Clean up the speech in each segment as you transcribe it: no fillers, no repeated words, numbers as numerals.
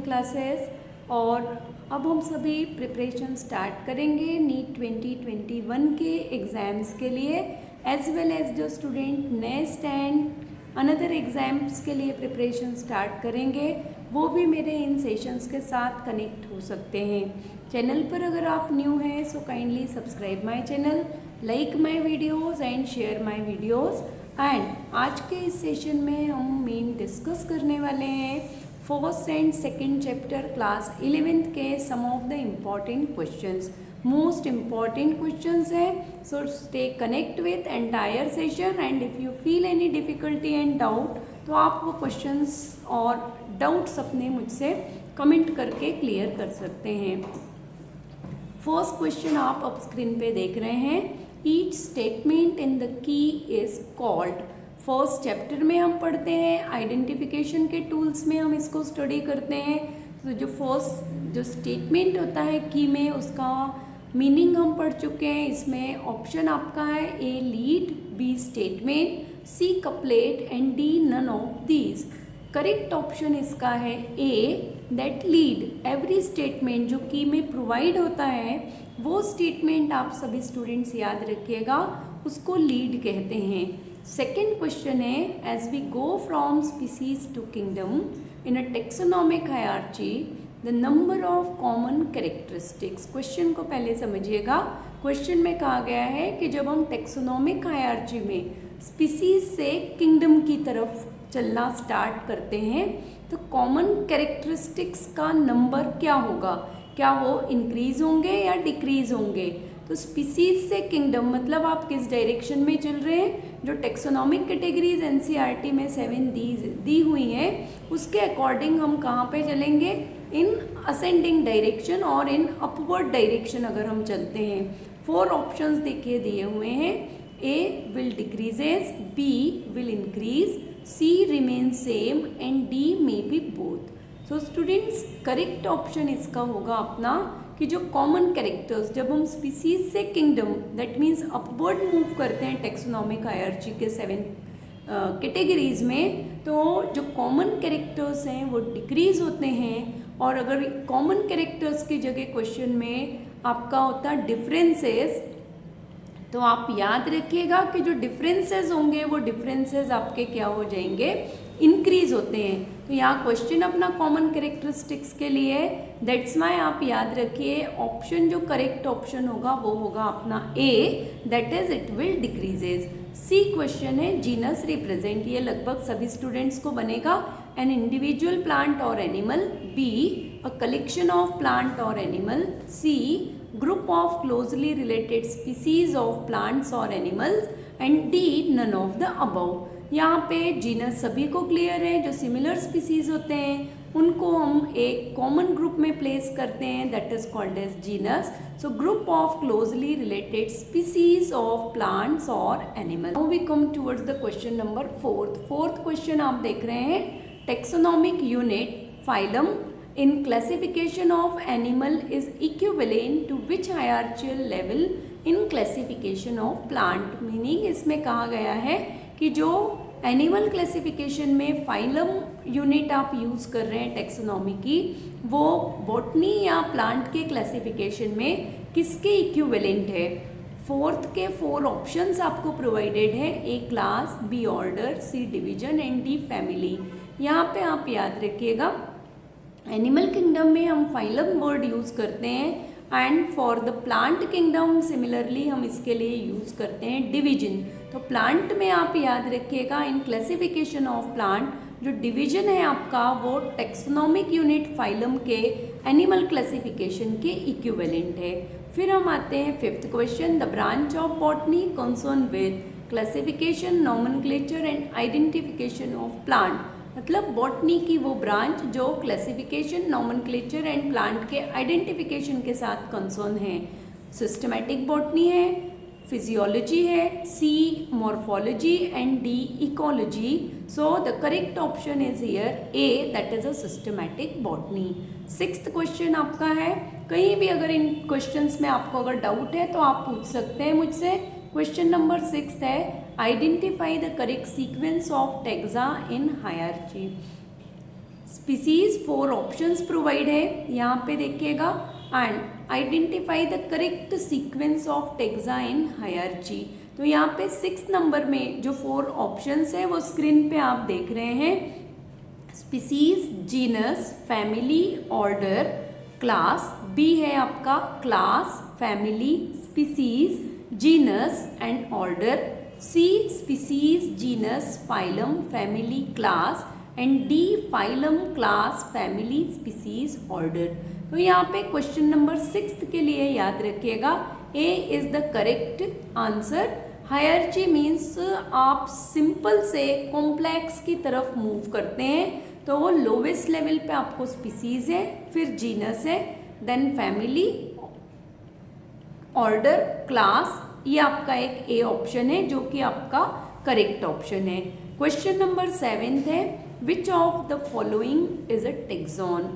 Classes. और अब हम सभी प्रिपरेशन स्टार्ट करेंगे नीट 2021 के एग्ज़ाम्स के लिए, एज वेल एज जो student next and another exams के लिए प्रिपरेशन स्टार्ट करेंगे वो भी मेरे इन सेशंस के साथ कनेक्ट हो सकते हैं। चैनल पर अगर आप न्यू हैं so kindly subscribe my channel, like my videos and share my videos. And आज के इस सेशन में हम मेन डिस्कस करने वाले हैं first and second chapter class 11th के some of the important questions, most important questions हैं। So stay connect with entire session and if you feel any difficulty and doubt तो आप वो क्वेश्चंस और doubts अपने मुझसे कमेंट करके clear कर सकते हैं। फर्स्ट क्वेश्चन आप अब स्क्रीन पे देख रहे हैं, each statement in the key is called. First chapter में हम पढ़ते हैं, आइडेंटिफिकेशन के टूल्स में हम इसको स्टडी करते हैं। तो जो फर्स्ट जो स्टेटमेंट होता है की में उसका मीनिंग हम पढ़ चुके हैं। इसमें ऑप्शन आपका है A lead, B statement, C couplet and D none of these. Correct option इसका है A that lead. Every statement जो की में प्रोवाइड होता है वो स्टेटमेंट आप सभी स्टूडेंट्स याद रखिएगा, उसको लीड कहते हैं। सेकेंड क्वेश्चन है, as we go from species to kingdom in a taxonomic hierarchy the number of common characteristics. Question को पहले समझिएगा। क्वेश्चन में कहा गया है कि जब हम टेक्सोनॉमिक हायरार्ची में स्पीसीज से किंगडम की तरफ चलना स्टार्ट करते हैं तो कॉमन कैरेक्टरिस्टिक्स का नंबर क्या होगा, क्या वो इंक्रीज होंगे या डिक्रीज होंगे। तो स्पीसीज से किंगडम मतलब आप किस डायरेक्शन में चल रहे हैं। जो टेक्सोनॉमिक कैटेगरीज एनसीईआरटी में 7 दी हुई हैं उसके अकॉर्डिंग हम कहाँ पे चलेंगे, इन असेंडिंग डायरेक्शन और इन अपवर्ड डायरेक्शन अगर हम चलते हैं। 4 ऑप्शंस देखिए दिए हुए हैं, A will decreases, B will increase, C remain same and D may be both. So students correct option इसका होगा अपना कि जो कॉमन कैरेक्टर्स जब हम स्पीसीज से kingdom that means upward move करते हैं टेक्सोनॉमिक हायरार्ची के 7 कैटेगरीज में, तो जो कॉमन कैरेक्टर्स हैं वो डिक्रीज होते हैं। और अगर कॉमन कैरेक्टर्स की जगह क्वेश्चन में आपका होता है डिफरेंसेस, तो आप याद रखिएगा कि जो डिफरेंसेस होंगे वो डिफरेंसेस आपके क्या हो जाएंगे, इंक्रीज होते हैं। तो यहाँ क्वेश्चन अपना कॉमन कैरेक्टरिस्टिक्स के लिए, दैट्स वाई आप याद रखिए ऑप्शन जो करेक्ट ऑप्शन होगा वो होगा अपना A, that is it will decreases. C question है जीनस रिप्रेजेंट, ये लगभग सभी स्टूडेंट्स को बनेगा, एन इंडिविजुअल प्लांट और animal, B a collection of plant और animal, C group of closely related species of plants or animals and D none of the above। यहाँ पे जीनस सभी को क्लियर है, जो सिमिलर स्पीसीज होते हैं उनको हम एक कॉमन ग्रुप में प्लेस करते हैं, that is called as genus. So group of closely related species of plants और animal. Now we come towards the question number 4। Fourth question आप देख रहे हैं, taxonomic unit phylum in classification of animal is equivalent to which hierarchical level in classification of plant। Meaning इसमें कहा गया है कि जो एनिमल क्लासिफिकेशन में फाइलम यूनिट आप यूज़ कर रहे हैं टेक्सोनॉमी की, वो बॉटनी या प्लांट के क्लासिफिकेशन में किसके इक्विवेलेंट है। फोर्थ के 4 ऑप्शंस आपको प्रोवाइडेड है, A class, B order, C division and D family. यहाँ पे आप याद रखिएगा एनिमल किंगडम में हम फाइलम वर्ड यूज़ करते हैं and for the plant kingdom similarly हम इसके लिए यूज़ करते हैं डिवीजन। तो प्लांट में आप याद रखिएगा इन क्लासिफिकेशन ऑफ प्लांट जो डिवीजन है आपका वो टेक्सोनॉमिक यूनिट फाइलम के एनिमल क्लासिफिकेशन के इक्विवेलेंट है। फिर हम आते हैं 5th question, the branch of botany concern with classification, nomenclature and identification of plant. मतलब बॉटनी की वो ब्रांच जो क्लासिफिकेशन, नॉमेनक्लेचर एंड प्लांट के आइडेंटिफिकेशन के साथ कंसर्न है। सिस्टमैटिक बॉटनी है, फिजियोलॉजी है, C morphology and D ecology. So the correct option is here A, that is a systematic botany. 6th question आपका है, कहीं भी अगर इन क्वेश्चंस में आपको अगर डाउट है तो आप पूछ सकते हैं मुझसे। क्वेश्चन नंबर 6 है, identify the correct sequence of taxa in hierarchy. Species 4 options provide है यहाँ पे देखिएगा, and identify the correct sequence of taxa in hierarchy. तो यहाँ पे 6 नंबर में जो 4 ऑप्शंस है वो स्क्रीन पे आप देख रहे हैं। Species, genus, family, order, class. B है आपका class, family, species, genus and order. C species, genus, phylum, family, class and D phylum, class, family, species, order. तो यहाँ पे क्वेश्चन नंबर 6 के लिए याद रखिएगा A is the correct answer. Hierarchy means आप सिंपल से कॉम्प्लेक्स की तरफ मूव करते हैं, तो वो लोवेस्ट लेवल पे आपको स्पीसीज है, फिर जीनस है, देन फैमिली, ऑर्डर, क्लास। ये आपका एक ए ऑप्शन है जो कि आपका करेक्ट ऑप्शन है। क्वेश्चन नंबर 7 है विच of the following is a tax on.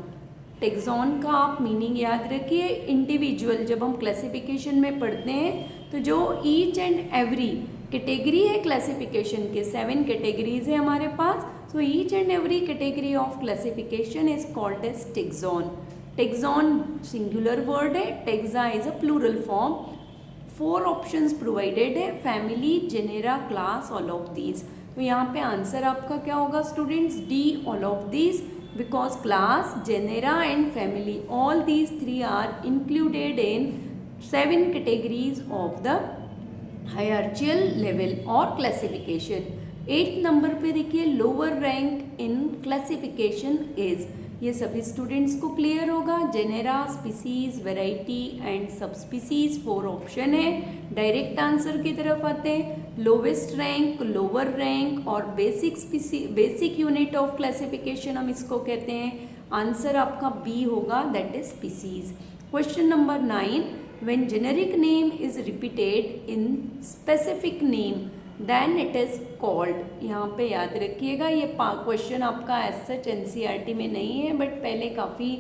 Tax on का आप मीनिंग याद रखिए। इंडिविजुअल जब हम क्लासिफिकेशन में पढ़ते हैं तो जो ईच एंड एवरी कैटेगरी है क्लासिफिकेशन के, 7 कैटेगरीज है हमारे पास, so each and every category of classification is called as taxon. Taxon singular word है, taxa is a plural form. 4 options provided है, family, genera, class, all of these. तो यहाँ पे आंसर आपका क्या होगा students? D, all of these, because class, genera and family, all these 3 are included in 7 categories of the hierarchical level or classification। 8 number पे देखिए lower rank in classification is. ये सभी स्टूडेंट्स को क्लियर होगा। Genera, species, variety and sub species 4 option है। Direct answer की तरफ आते हैं। लोवेस्ट रैंक, लोअर रैंक और बेसिक यूनिट ऑफ क्लासिफिकेशन हम इसको कहते हैं। आंसर आपका बी होगा, that is species. Question number 9, when generic name is repeated in specific name then it is called. यहाँ पे याद रखिएगा ये क्वेश्चन आपका एज सच एनसीईआरटी में नहीं है, बट पहले काफ़ी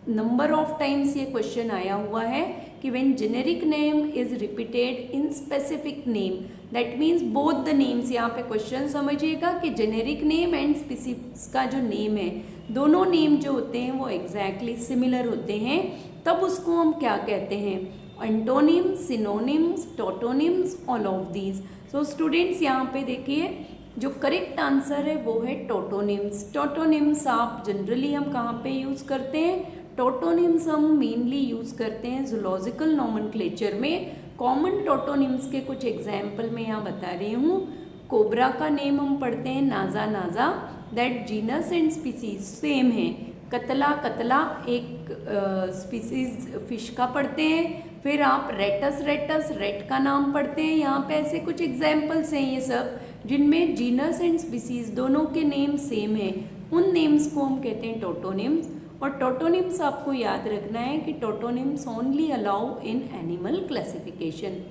नंबर ऑफ टाइम्स ये क्वेश्चन आया हुआ है कि when generic name is repeated in specific name, that means both the names. यहाँ पे क्वेश्चन समझिएगा कि जेनेरिक नेम एंड स्पीसीज का जो नेम है, दोनों नेम जो होते हैं वो एग्जैक्टली सिमिलर होते हैं, तब उसको हम क्या कहते हैं? Antonyms, synonyms, tautonyms, all of these. So students यहाँ पे देखिए जो करेक्ट आंसर है वो है टोटोनिम्स। टोटोनिम्स आप जनरली हम कहाँ पे यूज़ करते हैं? टोटोनिम्स हम मेनली यूज़ करते हैं जूलॉजिकल नोमेनक्लेचर में। कॉमन टोटोनिम्स के कुछ एग्जाम्पल मैं यहाँ बता रही हूँ। कोबरा का नेम हम पढ़ते हैं नाजा नाजा, that genus and species same है। कतला कतला एक स्पीसीज फिश का पढ़ते हैं। फिर आप रेटस रेटस रेट का नाम पढ़ते हैं। यहाँ पे ऐसे कुछ एग्जाम्पल्स हैं ये सब जिनमें जीनस एंड स्पीसीज दोनों के नेम सेम है। उन नेम्स को हम कहते हैं टोटोनिम्स। और टोटोनिम्स आपको याद रखना है कि tautonyms only allow in animal classification.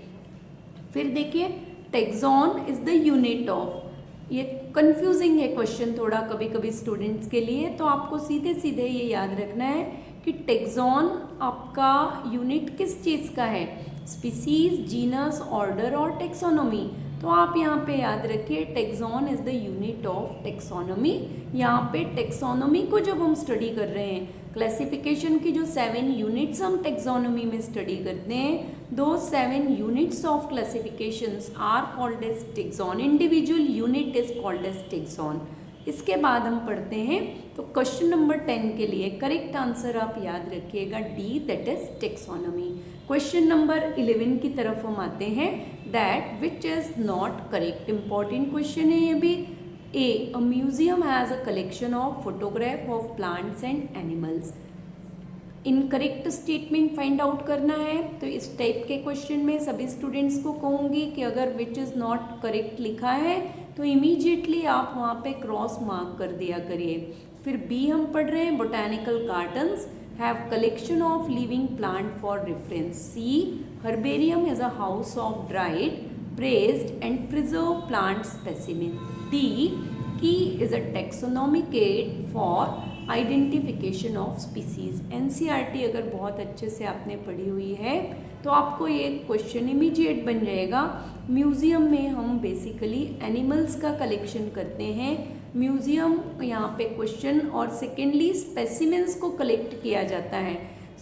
फिर देखिए taxon is the unit of. ये कंफ्यूजिंग है क्वेश्चन थोड़ा कभी कभी स्टूडेंट्स के लिए, तो आपको सीधे सीधे ये याद रखना है कि टेक्सॉन आपका यूनिट किस चीज़ का है? स्पीसीज, जीनस, ऑर्डर और टेक्सोनोमी। तो आप यहाँ पे याद रखिए tax on is the unit of taxonomy. यहाँ पे टेक्सोनोमी को जब हम स्टडी कर रहे हैं, क्लासिफिकेशन की जो 7 यूनिट्स हम टेक्सोनोमी में स्टडी करते हैं, दो 7 units of classifications are called as taxon. Individual unit is called as taxon. इसके बाद हम पढ़ते हैं तो क्वेश्चन नंबर 10 के लिए करेक्ट आंसर आप याद रखिएगा D, that is taxonomy. Question number 11 की तरफ हम आते हैं, that which is not correct. Important question है ये भी। A museum has a collection of photograph of plants and animals। Incorrect statement find out करना है। तो इस टाइप के क्वेश्चन में सभी स्टूडेंट्स को कहूँगी कि अगर विच इज़ नॉट करेक्ट लिखा है तो इमीडिएटली आप वहाँ पे क्रॉस मार्क कर दिया करिए। फिर बी हम पढ़ रहे हैं, botanical gardens have collection of living plant for reference. C herbarium is a house of dried, pressed and preserve plant specimen. D key is a taxonomic aid for identification of species. NCERT अगर बहुत अच्छे से आपने पढ़ी हुई है तो आपको ये क्वेश्चन इमीडिएट बन जाएगा। म्यूज़ियम में हम बेसिकली एनिमल्स का कलेक्शन करते हैं, म्यूजियम यहाँ पे क्वेश्चन, और सेकेंडली स्पेसिमेंस को कलेक्ट किया जाता है।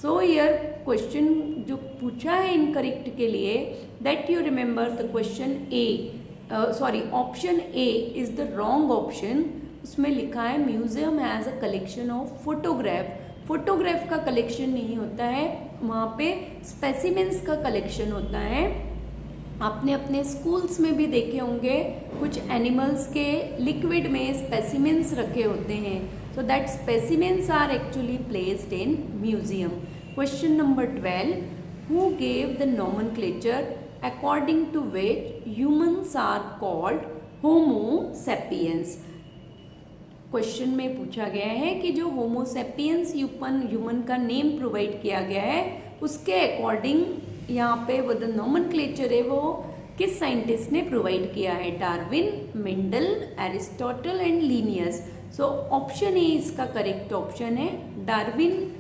सो ईयर क्वेश्चन जो पूछा है इनकरेक्ट के लिए, that you remember the question A, sorry option A is the wrong option. उसमें लिखा है museum has a collection of photograph. Photograph का कलेक्शन नहीं होता है, वहाँ पे स्पेसिमेंस का कलेक्शन होता है। आपने अपने स्कूल्स में भी देखे होंगे कुछ एनिमल्स के लिक्विड में स्पेसिमेंस रखे होते हैं, so that specimens are actually placed in museum. Question number 12, who gave the nomenclature according to which humans are called homo sapiens. Question में पूछा गया है कि जो होमो सेपियंस ह्यूमन का नेम प्रोवाइड किया गया है उसके अकॉर्डिंग यहाँ पे वो द नॉमेनक्लेचर है वो किस साइंटिस्ट ने प्रोवाइड किया है, Darwin, Mendel, Aristotle and Linnaeus. So option A इसका करेक्ट ऑप्शन है। डार्विन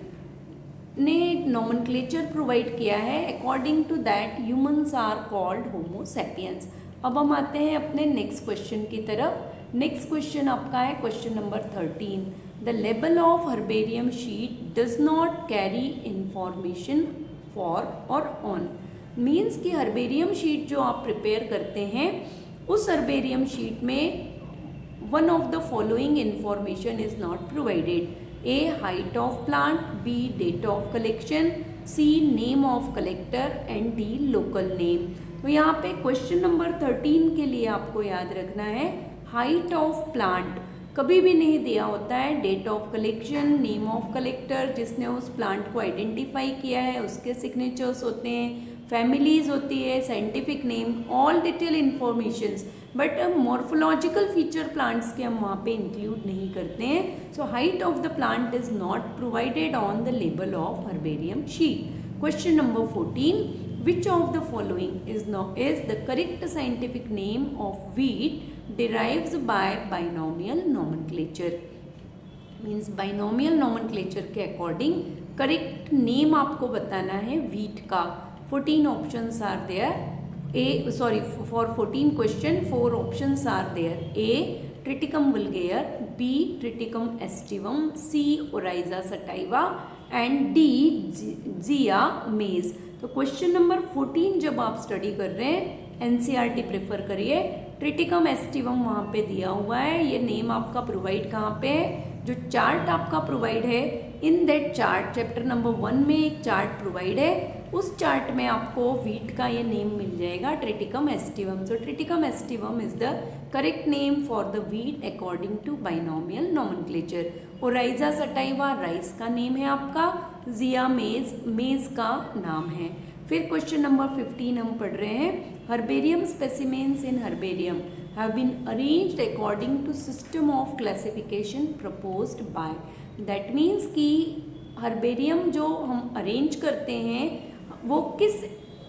ने नॉमेनक्लेचर प्रोवाइड किया है, according to that humans are called homo sapiens. अब हम आते हैं अपने नेक्स्ट क्वेश्चन की तरफ। नेक्स्ट क्वेश्चन आपका है question number 13, the label of herbarium sheet does not carry information for or on. Means कि हर्बेरियम शीट जो आप प्रिपेयर करते हैं उस हर्बेरियम शीट में one of the following information is not provided, A height of plant, B date of collection, C name of collector and D local name. तो यहाँ पे क्वेश्चन नंबर 13 के लिए आपको याद रखना है हाइट ऑफ प्लांट कभी भी नहीं दिया होता है, date of collection, name of collector जिसने उस प्लांट को आइडेंटिफाई किया है उसके सिग्नेचर्स होते हैं, फैमिलीज होती है, scientific name, all detail informations, but morphological feature plants के हम वहाँ पे इंक्लूड नहीं करते हैं। So height of the plant is not provided on the label of herbarium sheet. Question number 14, which of the following is the correct scientific name of wheat derives by binomial nomenclature। Means binomial nomenclature के according correct name आपको बताना है wheat का। 14 options are there, for 14 question 4 options are there, A Triticum vulgare, B Triticum aestivum, C Oryza sativa and D Zea mays. तो question number 14 जब आप study कर रहे हैं एनसीईआरटी प्रेफर करिए। ट्रिटिकम एस्टिवम वहाँ पे दिया हुआ है, ये नेम आपका प्रोवाइड कहाँ पे है, जो चार्ट आपका प्रोवाइड है in that chart chapter number 1 में एक चार्ट प्रोवाइड है, उस चार्ट में आपको व्हीट का ये नेम मिल जाएगा Triticum aestivum. So Triticum aestivum is the correct name for the wheat according to binomial nomenclature. Oryza sativa rice का नेम है आपका, जिया मेज का नाम है। फिर क्वेश्चन नंबर 15 हम पढ़ रहे हैं, herbarium specimens in herbarium have been arranged according to system of classification proposed by। that means कि हर्बेरियम जो हम अरेंज करते हैं वो किस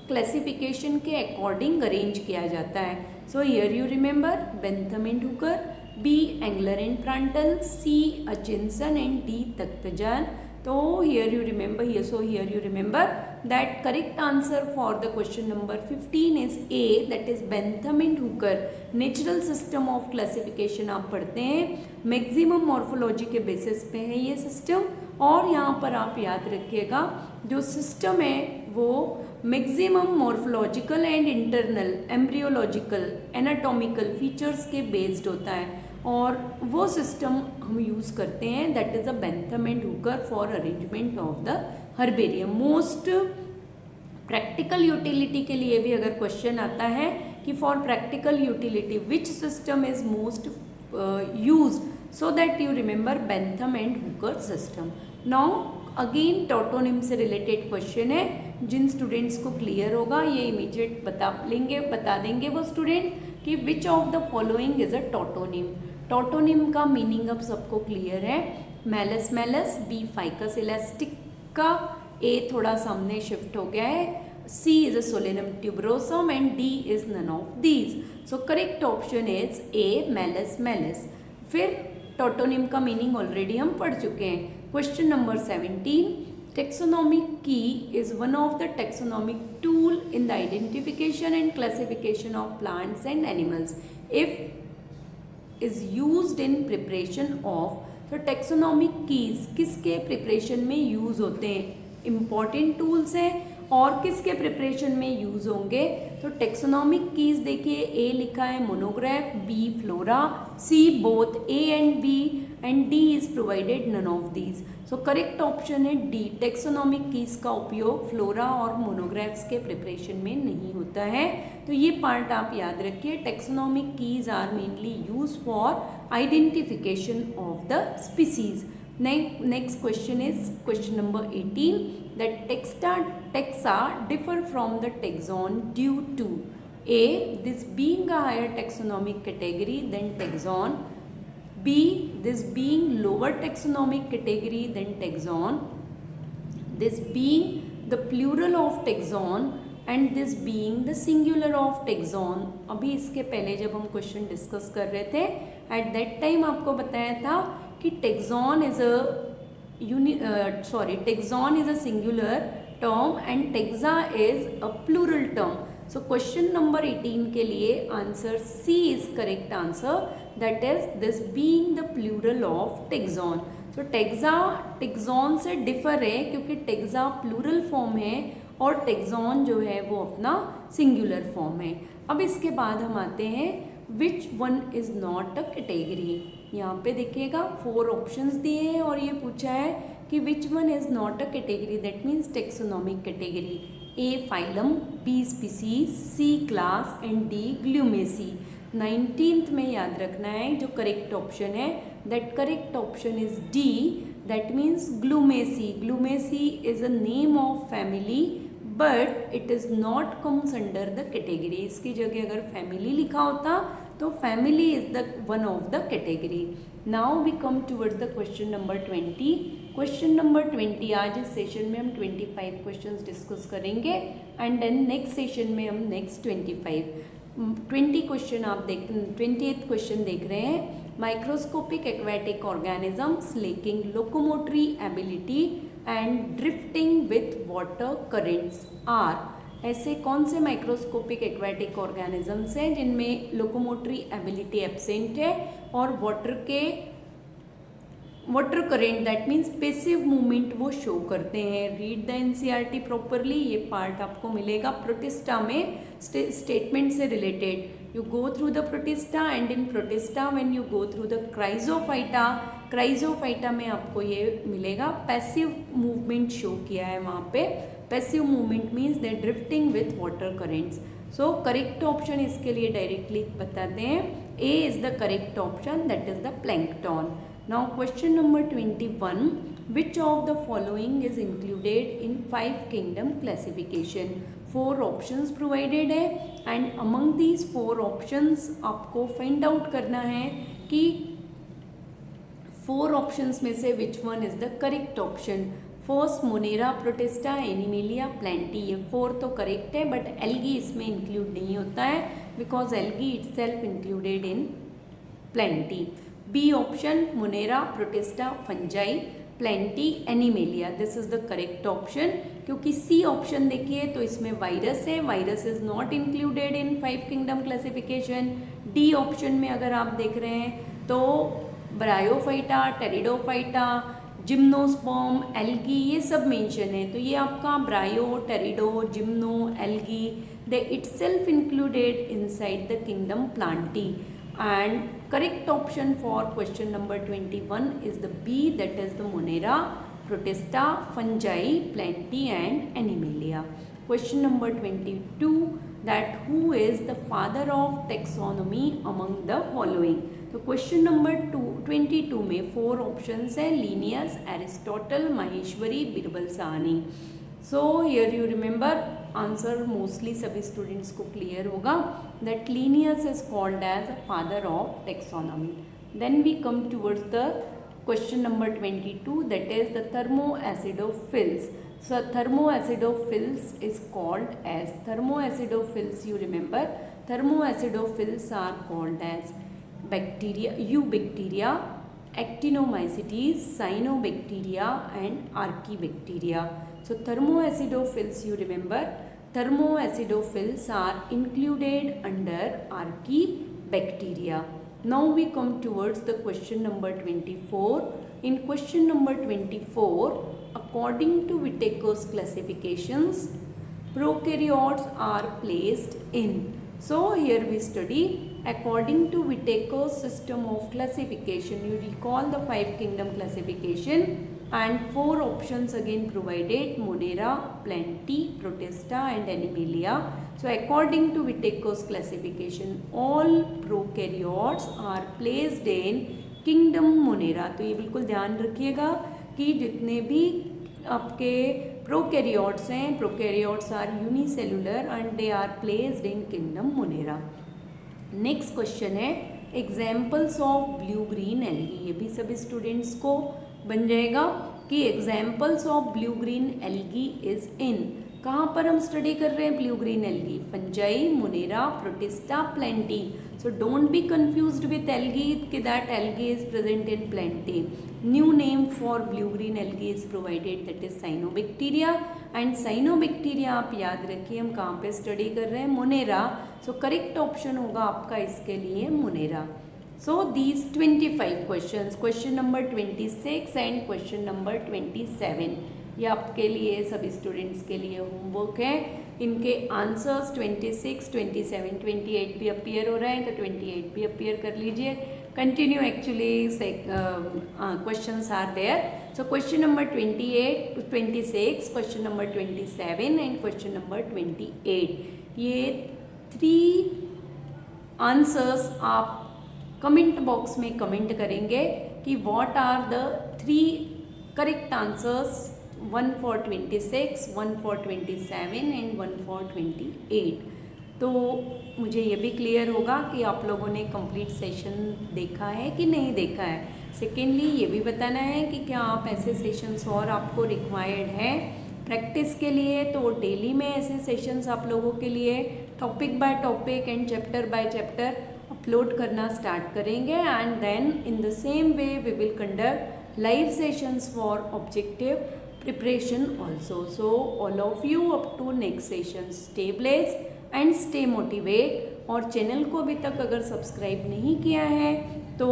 क्लासिफिकेशन के अकॉर्डिंग अरेंज किया जाता है। So here you remember Bentham and Hooker, B Engler and Prantl, C Hutchinson and D Takhtajan. तो here you remember that correct answer for the question number 15 is A, that is Bentham and Hooker। Natural system of classification आप पढ़ते हैं, maximum morphology के basis पे है ये system, और यहाँ पर आप याद रखिएगा जो सिस्टम है वो maximum morphological and internal embryological anatomical features के बेस्ड होता है, और वो सिस्टम हम यूज़ करते हैं, that is a Bentham and Hooker for arrangement of the herbarium. Most practical utility के लिए भी अगर क्वेश्चन आता है कि for practical utility which system is most used, so that you remember Bentham and Hooker system. Now again टॉटोनिम से related question है, जिन students को क्लियर होगा ये इमीडिएट बता देंगे वो स्टूडेंट कि which of the following is a tautonym. Tautonym का मीनिंग अब सबको क्लियर है, Malus malus, B Ficus elastica, A थोड़ा सामने शिफ्ट हो गया है, C is a Solanum tuberosum and D is none of these. So correct option is A Malus malus. फिर टॉटोनिम का मीनिंग ऑलरेडी हम पढ़ चुके हैं। Question number 17, taxonomic key is one of the taxonomic tool in the identification and classification of plants and animals. If is used in preparation of. तो taxonomic keys किसके preparation में use होते हैं? Important tools हैं और किसके preparation में use होंगे? तो टेक्सोनॉमिक कीज देखिए, ए लिखा है monograph, B flora, C both A and B and D is provided none of these. So correct option है डी, टेक्सोनॉमिक कीज का उपयोग फ्लोरा और मोनोग्राफ्स के प्रिपरेशन में नहीं होता है। तो ये पार्ट आप याद रखिए, taxonomic keys are mainly use for identification of the species. Next question is question number 18, that taxa differ from the taxon due to A, this being a higher taxonomic category than taxon, B, this being lower taxonomic category than taxon, this being the plural of taxon and this being the singular of taxon। अभी इसके पहले जब हम question discuss कर रहे थे, at that time आपको बताया था कि taxon is a singular term and taxa is a plural term। So question number 18 के लिए answer C is correct answer, that is this being the plural of taxon। So taxa taxon से differ है क्योंकि taxa plural form है और taxon जो है वो अपना सिंगुलर फॉर्म है। अब इसके बाद हम आते हैं विच one is not a category. यहाँ पे देखिएगा 4 ऑप्शंस दिए हैं और ये पूछा है कि which one is not a category, that means taxonomic category. A phylum, B species, C class and D Glumaceae. 19th में याद रखना है जो करेक्ट ऑप्शन है, that correct option is D, that means Glumaceae. Glumaceae is a name of family but it is not comes under the category. इसकी जगह अगर family लिखा होता तो family is the one of the category. Now we come towards the question number 20। Question number 20, आज इस session में हम 25 क्वेश्चंस डिस्कस करेंगे एंड देन नेक्स्ट सेशन में हम नेक्स्ट 20 क्वेश्चन आप 28th क्वेश्चन देख रहे हैं। Microscopic aquatic organisms lacking locomotory ability and drifting with water currents are. ऐसे कौन से माइक्रोस्कोपिक एक्वेटिक ऑर्गेनिजम्स हैं जिनमें लोकोमोटरी एबिलिटी एब्सेंट है और water current that means passive movement वो शो करते हैं। रीड द एनसीईआरटी प्रॉपरली, ये पार्ट आपको मिलेगा प्रोटिस्टा में स्टेटमेंट से related. You go through the Protista and in Protista when you go through the Chrysophyta में आपको ये मिलेगा पैसिव मूवमेंट शो किया है वहाँ पे। Passive movement means they drifting with water currents. So correct option इसके लिए डायरेक्टली बताते हैं, A is the correct option, that is the plankton. Now question number 21, which of the following is included in 5 kingdom classification. 4 options provided है and among these 4 options आपको find out करना है कि 4 options में से which one is the correct option. First Monera, protista, animalia, plenty, ये 4 तो correct है बट एल्गी इसमें इंक्लूड नहीं होता है because algae itself included in Plantae. B option Monera, Protista, Fungi, Plantae, Animalia, this is the correct option. क्योंकि C option देखिए तो इसमें वायरस है, virus is not included in 5 kingdom classification. D option में अगर आप देख रहे हैं तो ब्रायोफाइटा, टेरिडोफाइटा, जिम्नोस्पर्म, एल्गी ये सब मेंशन है। तो ये आपका bryo, pterido, gymno, algae they itself included inside the kingdom Plantae. And correct option for question number 21 is the B, that is the Monera, Protista, Fungi, Plantae and Animalia. Question number 22, that who is the father of taxonomy among the following. तो question number 22 में 4 options हैं, Linnaeus, Aristotle, Maheshwari, Birbal Sahni. So here you remember answer mostly सभी students को clear होगा that Linnaeus is called as a father of taxonomy. Then we come towards the question number 22, that is the thermoacidophils। So thermoacidophils is called as thermoacidophils, you remember thermoacidophils are called as bacteria, eubacteria, actinomycetes, cyanobacteria and archaebacteria. So thermoacidophils, you remember thermoacidophils are included under archaebacteria. Now we come towards the question number 24. In question number 24, according to Whittaker's classifications, prokaryotes are placed in. So here we study according to Whittaker's system of classification. You recall the 5 kingdom classification and 4 options again provided: Monera, Plantae, Protista and Animalia. So according to Whittaker's classification, all prokaryotes are placed in kingdom Monera. तो ये बिल्कुल ध्यान रखिएगा कि जितने भी आपके prokaryotes हैं, prokaryotes are unicellular and they are placed in kingdom Monera. Next question है examples of blue green algae. ये भी सभी स्टूडेंट्स को बन जाएगा कि examples of blue green algae is in. कहाँ पर हम स्टडी कर रहे हैं blue green algae? Fungi, Monera, Protista, Plantae. So don't be confused with algae that algae is present in Plantae. New name for blue-green algae is provided, that is cyanobacteria. And cyanobacteria आप याद रखिए हम कहाँ पे study कर रहे हैं? Monera. So correct option होगा आपका इसके लिए Monera. So these 25 questions, question number 26 and question number 27, ये आपके लिए सभी स्टूडेंट्स के लिए होमवर्क है। इनके आंसर्स 26, 27, 28 भी अपीयर हो रहे हैं तो 28 भी अपीयर कर लीजिए। Continue actually questions are there. So question number 28, 26, question number 27 and question number 28, ये 3 आंसर्स आप कमेंट बॉक्स में कमेंट करेंगे कि what are the 3 correct answers, 1 for 26, 1 for 27 and 1 for 28। तो मुझे ये भी क्लियर होगा कि आप लोगों ने कंप्लीट सेशन देखा है कि नहीं देखा है। सेकेंडली ये भी बताना है कि क्या आप ऐसे सेशंस और आपको रिक्वायर्ड है प्रैक्टिस के लिए। तो डेली में ऐसे सेशंस आप लोगों के लिए topic by topic and chapter by chapter upload करना स्टार्ट करेंगे and then in the same way we will conduct live sessions for objective preparation also. So all of you up to next session stay blessed and stay motivate। और channel को अभी तक अगर subscribe नहीं किया है तो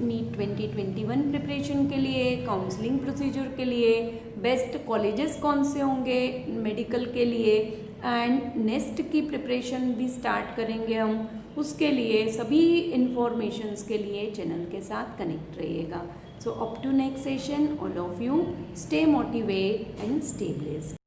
नीट 2021 प्रिपरेशन के लिए, काउंसलिंग प्रोसीजर के लिए, बेस्ट कॉलेजेस कौन से होंगे मेडिकल के लिए एंड नेक्स्ट की प्रिपरेशन भी स्टार्ट करेंगे हम, उसके लिए सभी इंफॉर्मेशंस के लिए चैनल के साथ कनेक्ट रहिएगा। So up to next session, all of you stay motivated and stay blessed।